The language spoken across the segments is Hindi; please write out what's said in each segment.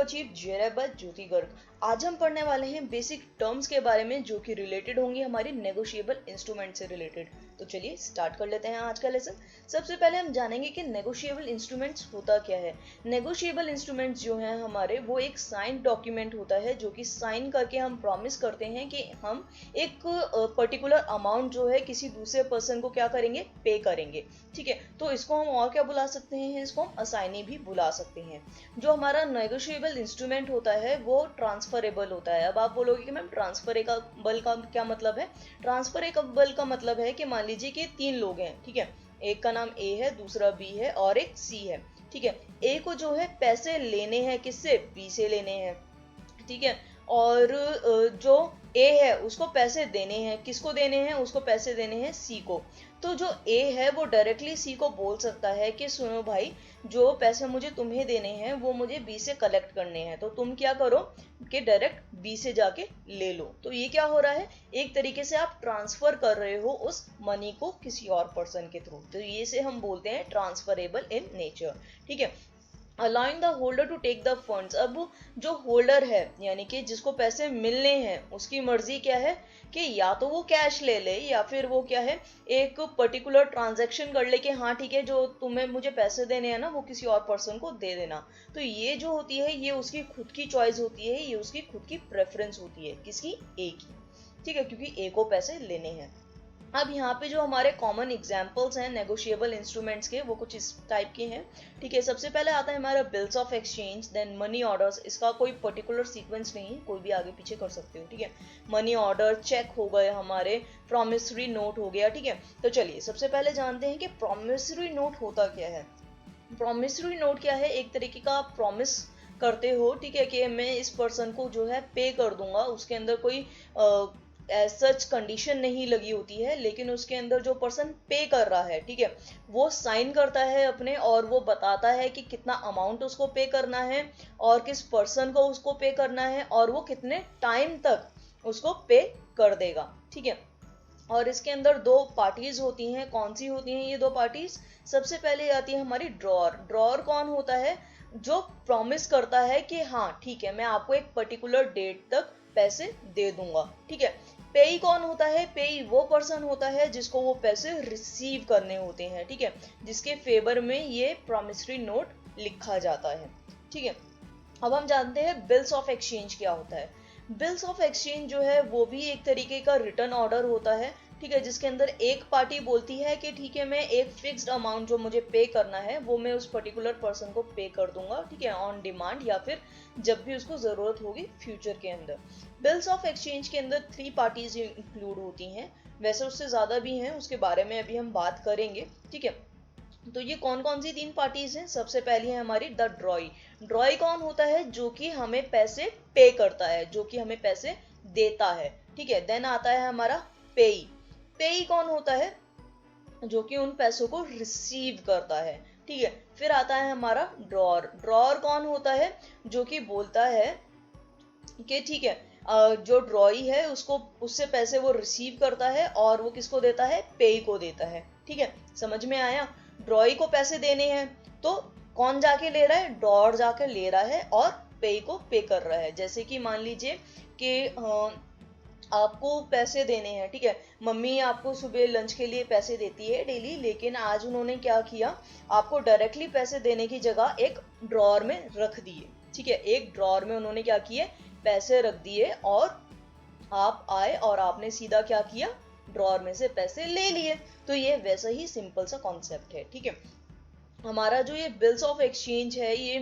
चीफ जयराबाद ज्योति गर्ग। आज हम पढ़ने वाले हैं बेसिक टर्म्स के बारे में जो कि रिलेटेड होंगी हमारी नेगोशिएबल इंस्ट्रूमेंट से रिलेटेड। तो चलिए स्टार्ट कर लेते हैं आज का लेसन। सबसे पहले हम जानेंगे कि नेगोशिएबल इंस्ट्रूमेंट्स होता क्या है। नेगोशिएबल इंस्ट्रूमेंट्स जो हैं हमारे वो एक साइन डॉक्यूमेंट होता है जो कि साइन करके हम प्रॉमिस करते हैं कि हम एक पर्टिकुलर अमाउंट जो है किसी दूसरे पर्सन को क्या करेंगे, पे करेंगे। ठीक है, तो इसको हम और क्या बुला सकते हैं, इसको हम असाइनी भी बुला सकते हैं। जो हमारा नेगोशिएबल इंस्ट्रूमेंट होता है वो ट्रांसफरेबल होता है। अब आप बोलोगे कि मैम ट्रांसफरेबल का क्या मतलब है। ट्रांसफरेबल का मतलब है कि मान लीजिए कि 3 लोग हैं, ठीक है, एक का नाम ए है, दूसरा बी है और एक सी है। ठीक है, ए को जो है पैसे लेने हैं किससे, बी से लेने हैं। ठीक है, और जो ए है उसको पैसे देने हैं, किसको देने हैं, उसको पैसे देने हैं सी को। तो जो ए है वो डायरेक्टली सी को बोल सकता है कि सुनो भाई, जो पैसे मुझे तुम्हें देने हैं वो मुझे बी से कलेक्ट करने हैं, तो तुम क्या करो कि डायरेक्ट बी से जाके ले लो। तो ये क्या हो रहा है, एक तरीके से आप ट्रांसफर कर रहे हो उस मनी को किसी और पर्सन के थ्रू। तो ये से हम बोलते हैं ट्रांसफरेबल इन नेचर। ठीक है, allowing the holder to take the funds. अब जो होल्डर है यानी कि जिसको पैसे मिलने हैं उसकी मर्जी क्या है कि या तो वो कैश ले ले या फिर वो क्या है, एक पर्टिकुलर ट्रांजैक्शन कर ले कि हाँ ठीक है, जो तुम्हें मुझे पैसे देने हैं ना वो किसी और पर्सन को दे देना। तो ये जो होती है ये उसकी खुद की चॉइस होती है, ये उसकी खुद की प्रेफरेंस होती है, किसकी, ए की। ठीक है, क्योंकि ए को पैसे लेने हैं। अब यहाँ पे जो हमारे कॉमन एग्जाम्पल्स हैं नेगोशिएबल इंस्ट्रूमेंट्स के वो कुछ इस टाइप के हैं। ठीक है, सबसे पहले आता है हमारा bills of exchange, then money orders. इसका कोई पर्टिकुलर सीक्वेंस नहीं है, कोई भी आगे पीछे कर सकते हो। ठीक है, मनी ऑर्डर, चेक हो गए हमारे, प्रॉमिसरी नोट हो गया। ठीक है, तो चलिए सबसे पहले जानते हैं कि प्रॉमिसरी नोट होता क्या है। प्रॉमिसरी नोट क्या है, एक तरीके का प्रॉमिस करते हो, ठीक है, कि मैं इस पर्सन को जो है पे कर दूंगा। उसके अंदर कोई एज सच कंडीशन नहीं लगी होती है, लेकिन उसके अंदर जो पर्सन पे कर रहा है, ठीक है, वो साइन करता है अपने और वो बताता है कि कितना अमाउंट उसको पे करना है और किस पर्सन को उसको पे करना है और वो कितने टाइम तक उसको पे कर देगा। ठीक है, और इसके अंदर 2 पार्टीज होती हैं। कौन सी होती हैं ये 2 पार्टीज, सबसे पहले आती है हमारी ड्रॉर। ड्रॉर कौन होता है, जो प्रॉमिस करता है कि हाँ ठीक है मैं आपको एक पर्टिकुलर डेट तक पैसे दे दूंगा। ठीक है, पेई कौन होता है, पेई वो पर्सन होता है जिसको वो पैसे रिसीव करने होते हैं। ठीक है, जिसके फेवर में ये प्रॉमिसरी नोट लिखा जाता है। ठीक है, अब हम जानते हैं बिल्स ऑफ एक्सचेंज क्या होता है। बिल्स ऑफ एक्सचेंज जो है वो भी एक तरीके का रिटर्न ऑर्डर होता है। ठीक है, जिसके अंदर एक पार्टी बोलती है कि ठीक है मैं एक फिक्स्ड अमाउंट जो मुझे पे करना है वो मैं उस पर्टिकुलर पर्सन को पे कर दूंगा। ठीक है, ऑन डिमांड या फिर जब भी उसको जरूरत होगी फ्यूचर के अंदर। बिल्स ऑफ एक्सचेंज के अंदर 3 पार्टीज इंक्लूड होती हैं, वैसे उससे ज्यादा भी हैं, उसके बारे में अभी हम बात करेंगे। ठीक है, तो ये कौन कौन सी 3 पार्टीज हैं, सबसे पहली है हमारी द ड्रॉई। ड्रॉई कौन होता है, जो कि हमें पैसे पे करता है, जो कि हमें पैसे देता है। ठीक है, देन आता है हमारा पेई। पेई कौन होता है, जो कि उन पैसों को रिसीव करता है। ठीक है, फिर आता है हमारा ड्रॉर। ड्रॉर कौन होता है, जो कि बोलता है कि ठीक है जो ड्रॉई है उसको, उससे पैसे वो रिसीव करता है और वो किसको देता है, पेई को देता है। ठीक है, समझ में आया। ड्रॉई को पैसे देने हैं तो कौन जाके ले रहा है, ड्रॉर जाके ले रहा है और पेई को पे कर रहा है। जैसे कि मान लीजिए कि आपको पैसे देने हैं, ठीक है, मम्मी आपको सुबह लंच के लिए पैसे देती है डेली, लेकिन आज उन्होंने क्या किया, आपको डायरेक्टली पैसे देने की जगह एक ड्रॉर में रख दिए। ठीक है, एक ड्रॉर में उन्होंने क्या किए, पैसे रख दिए और आप आए और आपने सीधा क्या किया, ड्रॉर में से पैसे ले लिए। तो ये वैसा ही सिंपल सा कॉन्सेप्ट है। ठीक है, हमारा जो ये बिल्स ऑफ एक्सचेंज है ये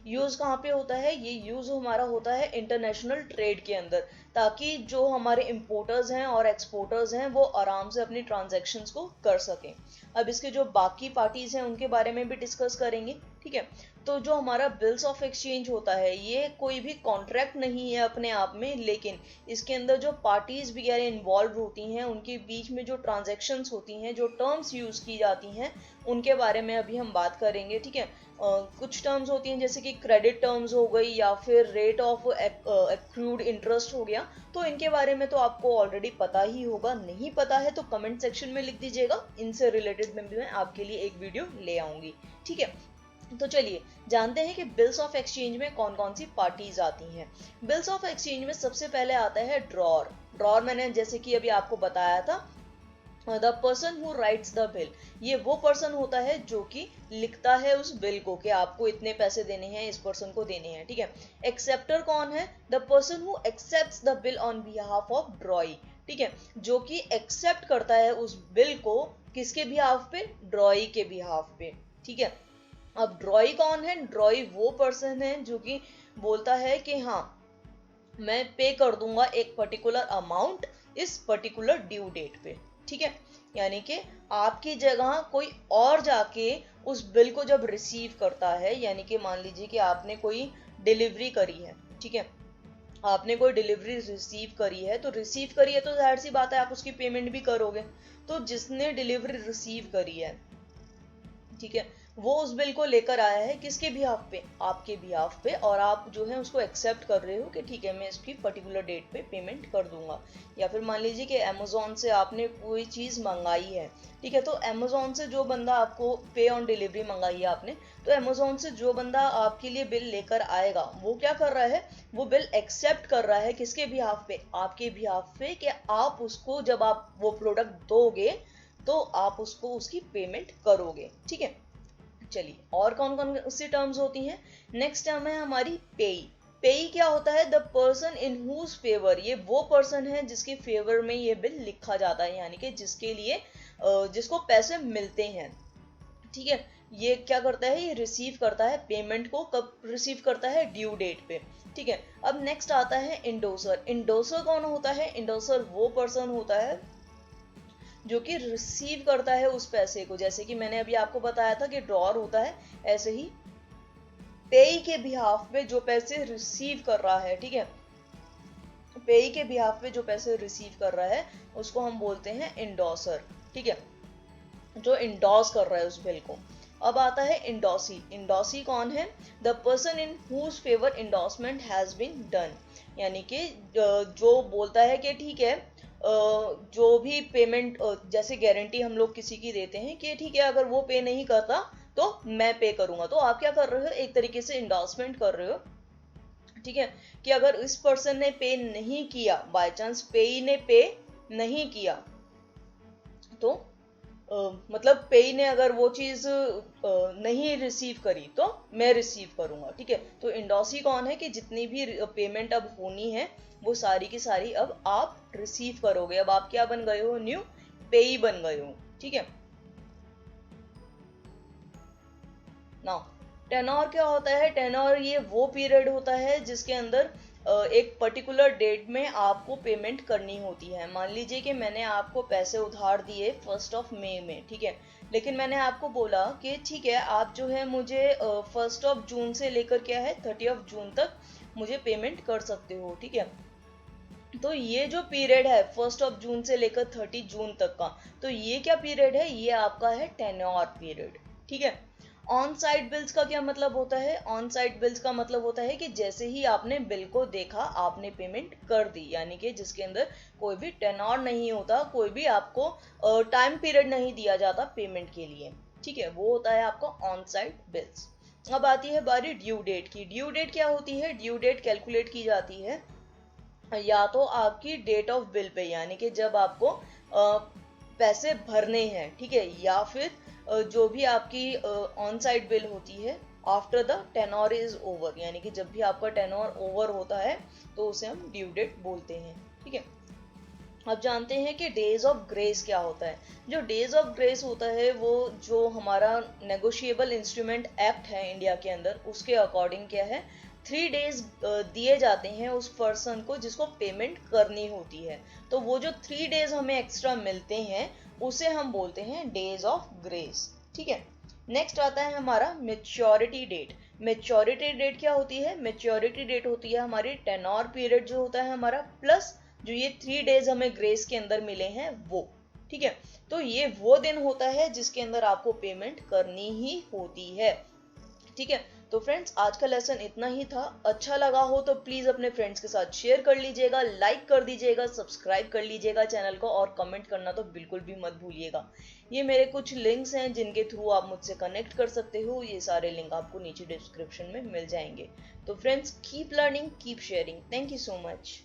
यूज कहाँ पे होता है, ये यूज हमारा होता है इंटरनेशनल ट्रेड के अंदर, ताकि जो हमारे इंपोर्टर्स हैं और एक्सपोर्टर्स हैं वो आराम से अपनी ट्रांजैक्शंस को कर सकें। अब इसके जो बाकी पार्टीज हैं उनके बारे में भी डिस्कस करेंगे। ठीक है, तो जो हमारा बिल्स ऑफ एक्सचेंज होता है ये कोई भी कॉन्ट्रैक्ट नहीं है अपने आप में, लेकिन इसके अंदर जो पार्टीज वगैरह इन्वॉल्व होती हैं उनके बीच में जो ट्रांजैक्शंस होती हैं, जो टर्म्स यूज की जाती हैं, उनके बारे में अभी हम बात करेंगे। ठीक है, कुछ टर्म्स होती हैं जैसे कि क्रेडिट टर्म्स हो गई या फिर रेट ऑफ एक्रूड इंटरेस्ट हो गया, तो इनके बारे में तो आपको ऑलरेडी पता ही होगा। नहीं पता है तो कमेंट सेक्शन में लिख दीजिएगा, इनसे रिलेटेड में भी मैं आपके लिए एक वीडियो ले आऊंगी। ठीक है, तो चलिए जानते हैं कि बिल्स ऑफ एक्सचेंज में कौन कौन सी पार्टीज आती हैं। बिल्स ऑफ एक्सचेंज में सबसे पहले आता है ड्रॉर। ड्रॉर मैंने जैसे कि अभी आपको बताया था, the person who rights the bill, ये वो पर्सन होता है जो कि लिखता है उस बिल को कि आपको इतने पैसे देने हैं, इस पर्सन को देने हैं, ठीक है। एक्सेप्टर कौन है? The person who accepts the bill on behalf of ड्रॉई, ठीक है, जो कि एक्सेप्ट करता है उस बिल को किसके बिहाफ पे? ड्रॉई के बिहाफ पे, ठीक है। अब ड्रॉई कौन है? ड्रॉई वो पर्सन है जो कि बोलता है कि हाँ मैं पे कर दूंगा एक पर्टिकुलर अमाउंट इस पर्टिकुलर ड्यू डेट पे, ठीक है। यानी कि आपकी जगह कोई और जाके उस बिल को जब रिसीव करता है, यानी कि मान लीजिए कि आपने कोई डिलीवरी करी है, ठीक है, आपने कोई डिलीवरी रिसीव करी है, तो रिसीव करी है तो जाहिर सी बात है आप उसकी पेमेंट भी करोगे। तो जिसने डिलीवरी रिसीव करी है, ठीक है, वो उस बिल को लेकर आया है किसके बिहाफ पे? आपके बिहाफ पे, और आप जो है उसको एक्सेप्ट कर रहे हो कि ठीक है मैं इसकी पर्टिकुलर डेट पे पेमेंट कर दूंगा। या फिर मान लीजिए कि अमेजोन से आपने कोई चीज मंगाई है, ठीक है, तो अमेजोन से जो बंदा आपको पे ऑन डिलीवरी मंगाई है आपने, तो अमेजोन से जो बंदा आपके लिए बिल लेकर आएगा वो क्या कर रहा है? वो बिल एक्सेप्ट कर रहा है किसके बिहाफ पे? आपके बिहाफ पे, कि आप उसको जब आप वो प्रोडक्ट दोगे तो आप उसको उसकी पेमेंट करोगे, ठीक है। चलिए और कौन कौन सी टर्म्स होती हैं? नेक्स्ट टर्म है हमारी पेई। पेई क्या होता है? The person in whose favour, ये वो पर्सन है जिसके फेवर में ये बिल लिखा जाता है, यानी कि जिसके लिए जिसको पैसे मिलते हैं, ठीक है। ये क्या करता है? ये रिसीव करता है पेमेंट को। कब रिसीव करता है? ड्यू डेट पे, ठीक है। अब नेक्स्ट आता है इंडोसर। इंडोसर कौन होता है? इंडोसर वो पर्सन होता है जो कि रिसीव करता है उस पैसे को। जैसे कि मैंने अभी आपको बताया था कि ड्रॉर होता है, ऐसे ही पेई के बिहाफ पे जो पैसे रिसीव कर रहा है, ठीक है, पेई के बिहाफ पे जो पैसे रिसीव कर रहा है उसको हम बोलते हैं इंडोसर, ठीक है, जो इंडोस कर रहा है उस बिल को। अब आता है इंडोसी। इंडोसी कौन है? The person in whose favour endorsement has been done, यानी कि जो बोलता है कि ठीक है जो भी पेमेंट, जैसे गारंटी हम लोग किसी की देते हैं कि ठीक है अगर वो पे नहीं करता तो मैं पे करूंगा, तो आप क्या कर रहे हो? एक तरीके से इंडोर्समेंट कर रहे हो, ठीक है, कि अगर इस पर्सन ने पे नहीं किया, बाय चांस पेई ने पे नहीं किया, तो मतलब पेई ने अगर वो चीज नहीं रिसीव करी तो मैं रिसीव करूंगा, ठीक है। तो इंडोसी कौन है? कि जितनी भी पेमेंट अब होनी है वो सारी की सारी अब आप रिसीव करोगे। अब आप क्या बन गए हो? न्यू पेई बन गए हो, ठीक है। नाउ टेनोर क्या होता है? टेनोर ये वो पीरियड होता है जिसके अंदर एक पर्टिकुलर डेट में आपको पेमेंट करनी होती है। मान लीजिए कि मैंने आपको पैसे उधार दिए 1 मई में, ठीक है, लेकिन मैंने आपको बोला कि ठीक है आप जो है मुझे 1 जून से लेकर क्या है 30 जून तक मुझे पेमेंट कर सकते हो, ठीक है। तो ये जो पीरियड है 1 जून से लेकर 30 जून तक का, तो ये क्या पीरियड है? ये आपका है टेन्योर पीरियड, ठीक है। ऑन साइट बिल्स का क्या मतलब होता है? ऑन साइट बिल्स का मतलब होता है कि जैसे ही आपने बिल को देखा आपने पेमेंट कर दी, यानी कि जिसके अंदर कोई भी टेन्योर नहीं होता, कोई भी आपको टाइम पीरियड नहीं दिया जाता पेमेंट के लिए, ठीक है, वो होता है आपका ऑन साइट बिल्स। अब आती है बारी ड्यू डेट की। ड्यू डेट क्या होती है? ड्यू डेट कैलकुलेट की जाती है या तो आपकी डेट ऑफ बिल पे, यानी कि जब आपको पैसे भरने हैं, ठीक है, या फिर जो भी आपकी ऑन साइट बिल होती है after the tenure is over, यानी कि जब भी आपका टेनोर ओवर होता है तो उसे हम ड्यू डेट बोलते हैं, ठीक है। अब जानते हैं कि डेज ऑफ ग्रेस क्या होता है। जो डेज ऑफ ग्रेस होता है वो जो हमारा नेगोशिएबल इंस्ट्रूमेंट एक्ट है इंडिया के अंदर, उसके अकॉर्डिंग क्या है 3 डेज दिए जाते हैं उस पर्सन को जिसको पेमेंट करनी होती है। तो वो जो 3 डेज हमें एक्स्ट्रा मिलते हैं उसे हम बोलते हैं डेज ऑफ ग्रेस, ठीक है। नेक्स्ट आता है हमारा मेच्योरिटी डेट। मेच्योरिटी डेट क्या होती है? मेच्योरिटी डेट होती है हमारी टेनोर पीरियड जो होता है हमारा, प्लस जो ये 3 डेज हमें ग्रेस के अंदर मिले हैं वो, ठीक है। तो ये वो दिन होता है जिसके अंदर आपको पेमेंट करनी ही होती है, ठीक है। तो फ्रेंड्स आज का लेसन इतना ही था। अच्छा लगा हो तो प्लीज अपने फ्रेंड्स के साथ शेयर कर लीजिएगा, लाइक कर दीजिएगा, सब्सक्राइब कर लीजिएगा चैनल को, और कमेंट करना तो बिल्कुल भी मत भूलिएगा। ये मेरे कुछ लिंक्स हैं जिनके थ्रू आप मुझसे कनेक्ट कर सकते हो। ये सारे लिंक आपको नीचे डिस्क्रिप्शन में मिल जाएंगे। तो friends keep learning, keep sharing. Thank you so much.